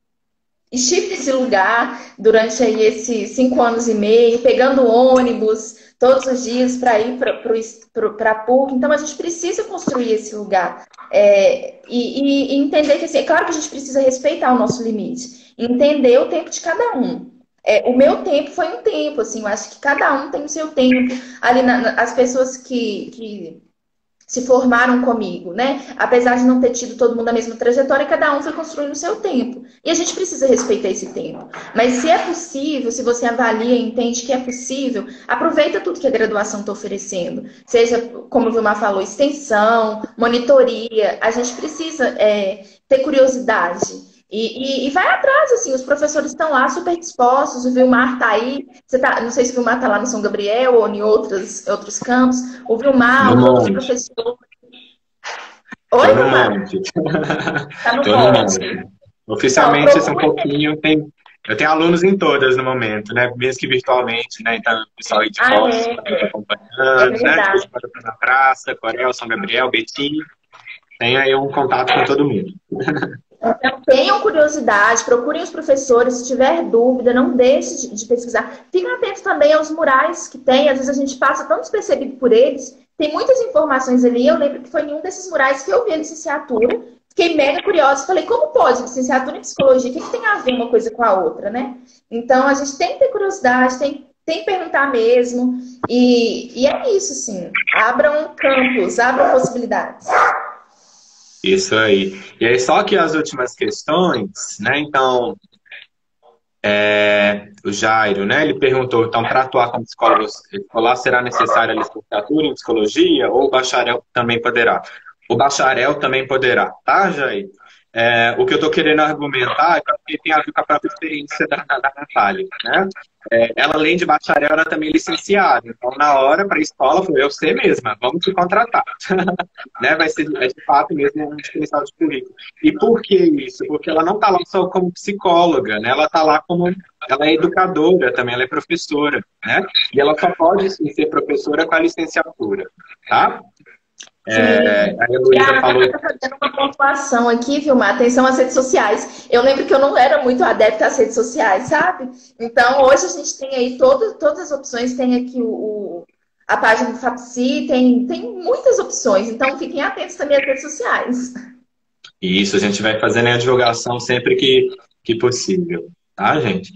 estive nesse lugar durante aí esses 5 anos e meio, pegando ônibus todos os dias para ir para a PUC. Então, a gente precisa construir esse lugar. E entender que, assim, é claro que a gente precisa respeitar o nosso limite. Entender o tempo de cada um. O meu tempo foi um tempo, assim, eu acho que cada um tem o seu tempo. Ali, as pessoas que se formaram comigo, né? Apesar de não ter tido todo mundo a mesma trajetória, cada um foi construindo o seu tempo. E a gente precisa respeitar esse tempo. Mas se é possível, se você avalia e entende que é possível, aproveita tudo que a graduação está oferecendo. Seja, como o Vilmar falou, extensão, monitoria. A gente precisa ter curiosidade. E vai atrás, assim, os professores estão lá super dispostos, o Vilmar está aí, não sei se o Vilmar está lá no São Gabriel ou em outros campos, o Vilmar, os outros professores. Oi, Vilmar? Tá no monte. Oficialmente, isso é um pouquinho, eu tenho alunos em todas no momento, né? Mesmo que virtualmente, né? Então, o pessoal aí de fora está acompanhando, né? Tipo, na praça, Corel, São Gabriel, Betim, tem aí um contato com todo mundo. Então, tenham curiosidade, procurem os professores, se tiver dúvida, não deixe de pesquisar. Fiquem atentos também aos murais que tem, às vezes a gente passa tão despercebido por eles. Tem muitas informações ali, eu lembro que foi em um desses murais que eu vi a licenciatura, fiquei mega curiosa. Falei, como pode? Licenciatura em psicologia, o que tem a ver uma coisa com a outra, né? Então, a gente tem que ter curiosidade, tem que perguntar mesmo. E é isso, sim. Abram campos, abram possibilidades. Isso aí. E aí, só que as últimas questões, né? Então, o Jairo, né? Ele perguntou, então, para atuar como psicólogo escolar, será necessária a licenciatura em psicologia ou o bacharel também poderá? O bacharel também poderá, tá, Jair? O que eu estou querendo argumentar é que tem a ver com a própria experiência da Natália, né? Ela, além de bacharel, ela também é licenciada. Então, na hora, para a escola, foi eu sei mesma, vamos te contratar. Né? Vai ser, de fato, mesmo um diferencial de currículo. E por que isso? Porque ela não está lá só como psicóloga, né? Ela está lá como... Ela é educadora também, ela é professora, né? E ela só pode, sim, ser professora com a licenciatura, tá? A Heloísa falou... Tá fazendo uma pontuação aqui, Vilmar. Atenção às redes sociais. Eu lembro que eu não era muito adepta às redes sociais, sabe? Então, hoje a gente tem aí todas as opções. Tem aqui a página do FAPSI, tem muitas opções. Então, fiquem atentos também às redes sociais. Isso, a gente vai fazendo a divulgação sempre que possível, tá, gente?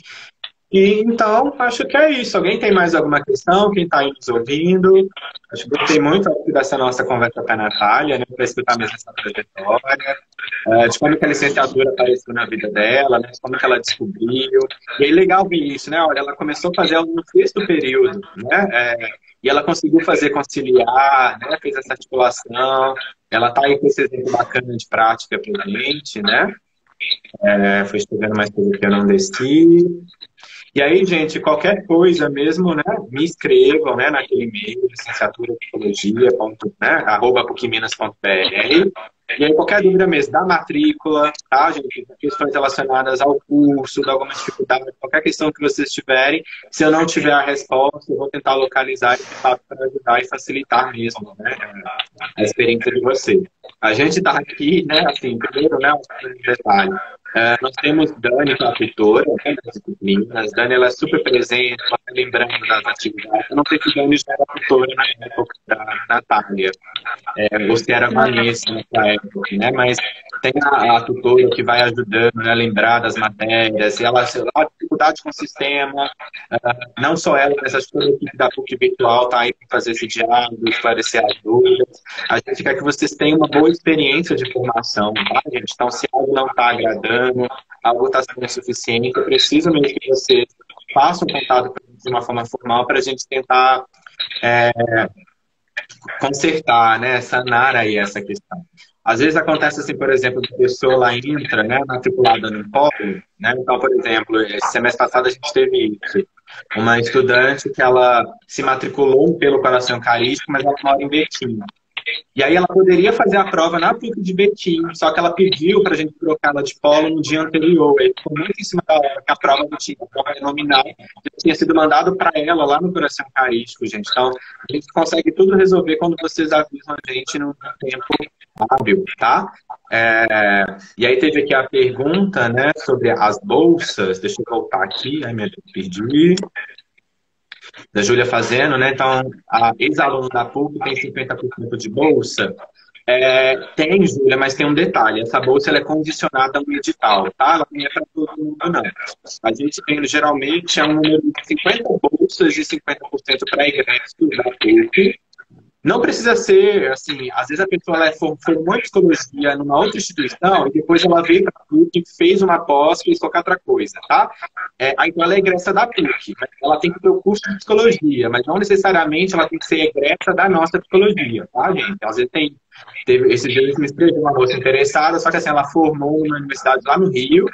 E, então, acho que é isso. Alguém tem mais alguma questão? Quem está aí nos ouvindo? Acho que gostei muito dessa nossa conversa com a Natália, né, para escutar mesmo essa trajetória, de como que a licenciatura apareceu na vida dela, né, de como que ela descobriu. E é legal ver isso, né? Olha, ela começou a fazer no sexto período, né? E ela conseguiu fazer conciliar, né? Fez essa articulação. Ela está aí com esse exemplo bacana de prática para a gente, né? Foi escrevendo mais coisa que eu não desci. E aí, gente, qualquer coisa mesmo, né, me escrevam, né, naquele e-mail, licenciaturatepsicologia, @pucminas.br. E aí, qualquer dúvida mesmo, da matrícula, tá, gente? Questões relacionadas ao curso, de alguma dificuldade, qualquer questão que vocês tiverem, se eu não tiver a resposta, eu vou tentar localizar de fato para ajudar e facilitar mesmo, né, a experiência de vocês. A gente está aqui, né, assim, primeiro, né, um detalhe. Nós temos Dani, que é a tutora, né, das disciplinas. Dani, ela é super presente, ela tá lembrando das atividades. Eu não sei se Dani já era tutora na época da Natália. Você era Vanessa nessa época, né? Mas tem a tutora que vai ajudando, né, a lembrar das matérias. E ela a dificuldade com o sistema. Não só ela, mas acho que toda a equipe da PUC Virtual está aí para fazer esse diálogo, esclarecer as dúvidas. A gente quer que vocês tenham uma boa experiência de formação, tá, gente? Então, se algo não está agradando, algo está sendo insuficiente, eu preciso mesmo que vocês façam contato de uma forma formal para a gente tentar consertar, né, sanar aí essa questão. Às vezes acontece assim, por exemplo, a pessoa lá entra, né, matriculada no polo, né, então, por exemplo, esse semestre passado a gente teve isso, uma estudante que ela se matriculou pelo Coração Eucarístico, mas ela mora em Betim. E aí ela poderia fazer a prova na PUC de Betim, só que ela pediu para a gente trocar ela de polo no dia anterior. Aí ficou muito em cima da hora, que a prova não tinha, a prova nominal já tinha sido mandado para ela lá no Coração Eucarístico, gente. Então, a gente consegue tudo resolver quando vocês avisam a gente no tempo hábil, tá? E aí teve aqui a pergunta, né, sobre as bolsas. Deixa eu voltar aqui. Ai, meu Deus, perdi. Da Júlia fazendo, né? Então, a ex-aluna da PUC tem 50% de bolsa. Tem, Júlia, mas tem um detalhe. Essa bolsa ela é condicionada a um edital, tá? Ela não é para todo mundo, não. A gente tem, geralmente, um número de 50 bolsas e 50% para ingressos da PUC. Não precisa ser, assim, às vezes a pessoa ela formou em psicologia numa outra instituição e depois ela veio para a PUC, fez uma pós, fez qualquer outra coisa, tá? Aí então ela é egressa da PUC, ela tem que ter o curso de psicologia, mas não necessariamente ela tem que ser egressa da nossa psicologia, tá, gente? Às vezes teve esses dias me escreveu uma moça interessada, só que assim, ela formou numa universidade lá no Rio,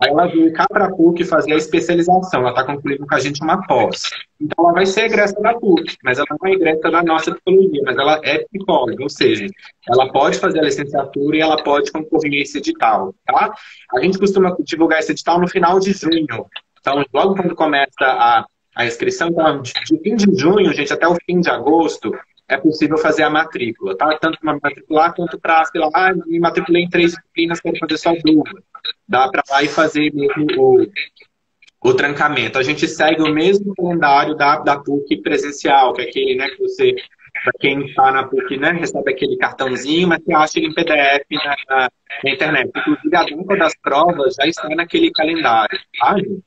aí ela veio cá para a PUC fazer a especialização, ela está concluindo com a gente uma pós. Então ela vai ser egressa da PUC, mas ela não é egressa da nossa psicologia, mas ela é psicóloga, ou seja, ela pode fazer a licenciatura e ela pode concorrer a esse edital, tá? A gente costuma divulgar esse edital no final de junho. Então, logo quando começa a inscrição, então, de fim de junho, gente, até o fim de agosto, é possível fazer a matrícula, tá? Tanto para matricular quanto para, sei lá, me matriculei em 3 disciplinas, quero fazer só 2. Dá para lá e fazer mesmo o trancamento. A gente segue o mesmo calendário da PUC presencial, que é aquele, né, que você para quem está na PUC, né, recebe aquele cartãozinho, mas que acha ele em PDF na internet. Inclusive, a data das provas já está naquele calendário, tá, gente?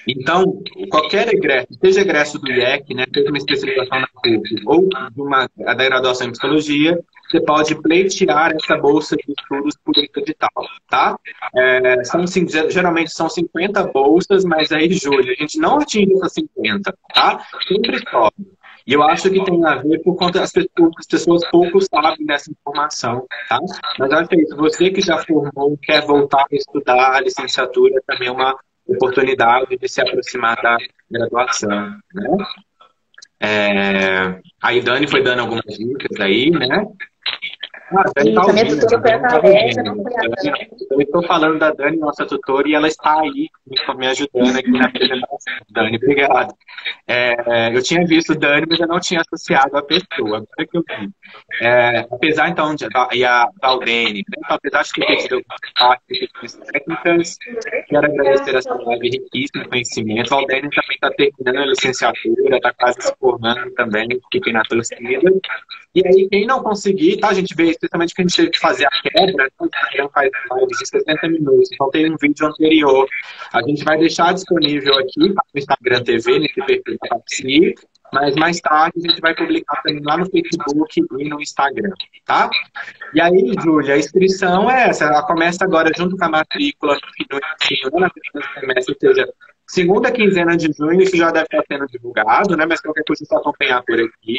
Então, qualquer egresso, seja egresso do IEC, né, seja uma especialização na PUC ou de uma da graduação em psicologia, você pode pleitear essa bolsa de estudos por edital, tá? Geralmente são 50 bolsas, mas aí, Júlia, a gente não atinge essas 50, tá? Sempre sobe. E eu acho que tem a ver por conta das pessoas pouco sabem dessa informação, tá? Mas olha isso, você que já formou, quer voltar a estudar a licenciatura, também é uma oportunidade de se aproximar da graduação, né? Aí Dani foi dando algumas dicas aí, né? Dani tá ouvindo, eu estou falando da Dani, nossa tutora, e ela está aí me ajudando aqui na apresentação. Dani, obrigado. Eu tinha visto Dani, mas eu não tinha associado a pessoa, agora que eu vi. Apesar, então, e a Valdene, né? Então, apesar de ter tido algumas questões técnicas, quero agradecer essa live riquíssima de conhecimento. A Valdene também está terminando a licenciatura, está quase se formando também, fiquei na torcida. E aí, quem não conseguir, tá? A gente vê especialmente que a gente teve que fazer a quebra, o Instagram faz lives de 60 minutos, então tem um vídeo anterior. A gente vai deixar disponível aqui no Instagram TV, nesse perfil da Papsi, mas mais tarde a gente vai publicar também lá no Facebook e no Instagram, tá? E aí, Júlia, a inscrição é essa, ela começa agora junto com a matrícula no semestre, ou seja, segunda quinzena de junho, isso já deve estar sendo divulgado, né? Mas qualquer coisa é só acompanhar por aqui.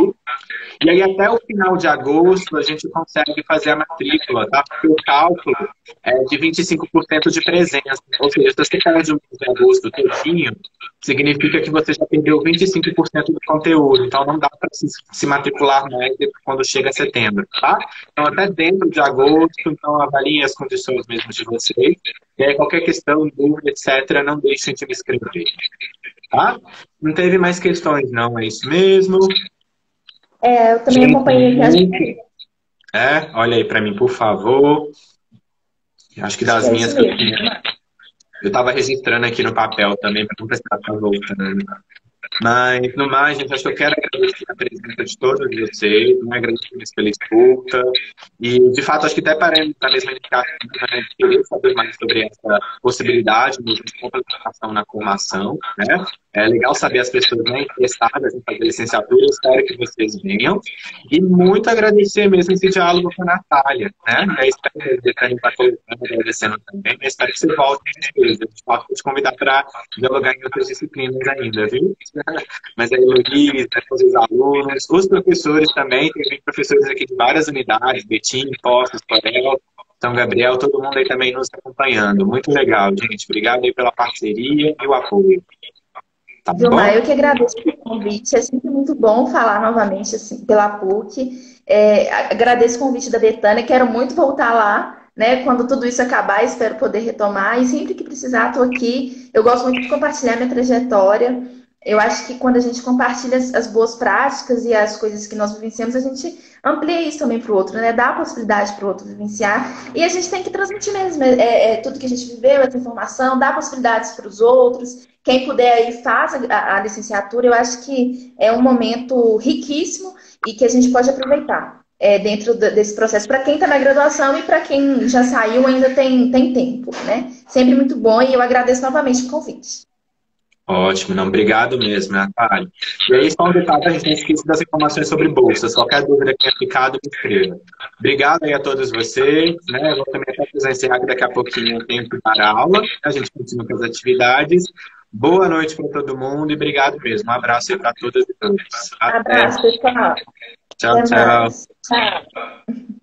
E aí, até o final de agosto, a gente consegue fazer a matrícula, tá? Porque o cálculo é de 25% de presença. Ou seja, se você cair de um mês de agosto todinho, significa que você já perdeu 25% do conteúdo. Então, não dá para se matricular mais quando chega setembro, tá? Então, até dentro de agosto, então, avaliem as condições mesmo de vocês. E aí, qualquer questão, dúvida, etc., não deixem de me escrever, tá? Não teve mais questões, não, é isso mesmo. Eu também acompanhei aqui. Olha aí para mim, por favor. Acho que das minhas que eu estava registrando aqui no papel também, para não precisar estar voltando. Mas, no mais, gente, acho que eu quero agradecer a presença de todos vocês, agradecer pela escuta. E, de fato, acho que até parando na mesma indicação, né, de querer saber mais sobre essa possibilidade de complementação na formação, né? É legal saber as pessoas, né, interessadas em fazer licenciatura, eu espero que vocês venham. E muito agradecer mesmo esse diálogo com a Natália, né? Eu espero que a gente está colocando, agradecendo também, mas espero que você volte depois. Eu posso te convidar para dialogar em outras disciplinas ainda, viu? Mas aí, Luiz, os alunos, os professores também, tem professores aqui de várias unidades, Betim, Postos, Corel, São Gabriel, todo mundo aí também nos acompanhando. Muito legal, gente. Obrigado aí pela parceria e o apoio. Tá bom? Vilmar, eu que agradeço pelo convite. É sempre muito bom falar novamente assim, pela PUC. Agradeço o convite da Betânia. Quero muito voltar lá, né? Quando tudo isso acabar, espero poder retomar. E sempre que precisar, estou aqui. Eu gosto muito de compartilhar minha trajetória. Eu acho que quando a gente compartilha as boas práticas e as coisas que nós vivenciamos, a gente amplia isso também para o outro, né? Dá a possibilidade para o outro vivenciar. E a gente tem que transmitir mesmo tudo que a gente viveu, essa informação, dá possibilidades para os outros. Quem puder aí, faz a licenciatura. Eu acho que é um momento riquíssimo e que a gente pode aproveitar dentro desse processo. Para quem está na graduação e para quem já saiu, ainda tem tempo, né? Sempre muito bom e eu agradeço novamente o convite. Ótimo, não, obrigado mesmo, Natália. E aí, só um detalhe, a gente não esquece das informações sobre bolsas. Qualquer dúvida que tenha ficado, me escreva. Obrigado aí a todos vocês, né? Eu vou também até precisar encerrar, que daqui a pouquinho eu tenho que dar a aula, a gente continua com as atividades. Boa noite para todo mundo e obrigado mesmo. Um abraço aí para todas e todos. Abraço, pessoal. Tchau, tchau. Tchau.